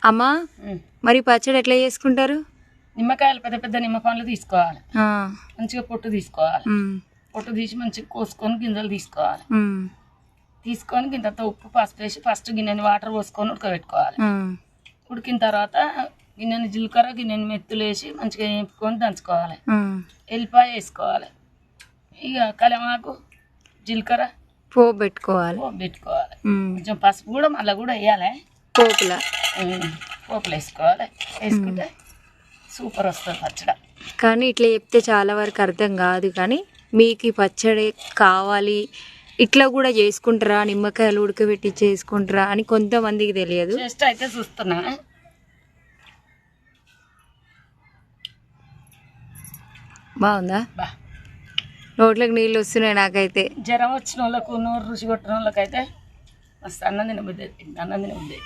అమ్మా మరి పచ్చడి ఎట్లా చేసుకుంటారు? నిమ్మకాయలు పెద్ద పెద్ద నిమ్మకాయలు తీసుకోవాలి, మంచిగా పొట్టు తీసుకోవాలి, పొట్టు తీసి మంచిగా కోసుకొని గింజలు తీసుకోవాలి, తీసుకొని గింజతో ఉప్పు పసుపు వేసి ఫస్ట్ గిన్నెని వాటర్ పోసుకొని ఉడకబెట్టుకోవాలి. ఉడికిన తర్వాత గిన్నెని జీలకర్ర గిన్నెని మెత్తులు వేసి మంచిగా వేపుకొని దంచుకోవాలి, ఎల్లిపాయ వేసుకోవాలి, ఇక కలమాకు జీలకర్ర పోపు పెట్టుకోవాలి, కొంచెం పసుపు కూడా మళ్ళీ కూడా వేయాలి, పోపులు వేసుకోవాలి. వేసుకుంటే సూపర్ వస్తుంది పచ్చడి. కానీ ఇట్లా చెప్తే చాలా వరకు అర్థం కాదు. కానీ మీకు ఈ పచ్చడి కావాలి, ఇట్లా కూడా చేసుకుంటారా, నిమ్మకాయలు ఉడకబెట్టి చేసుకుంటారా అని కొంతమందికి తెలియదు. టేస్ట్ అయితే చూస్తున్నా, బాగుందా? నోట్లోకి నీళ్ళు వస్తున్నాయి నాకైతే. జ్వరం వచ్చిన వాళ్ళకు, నోరు రుచి కొట్టిన వాళ్ళకైతే మస్తు అన్నం తినబుద్ధి అవుతుంది.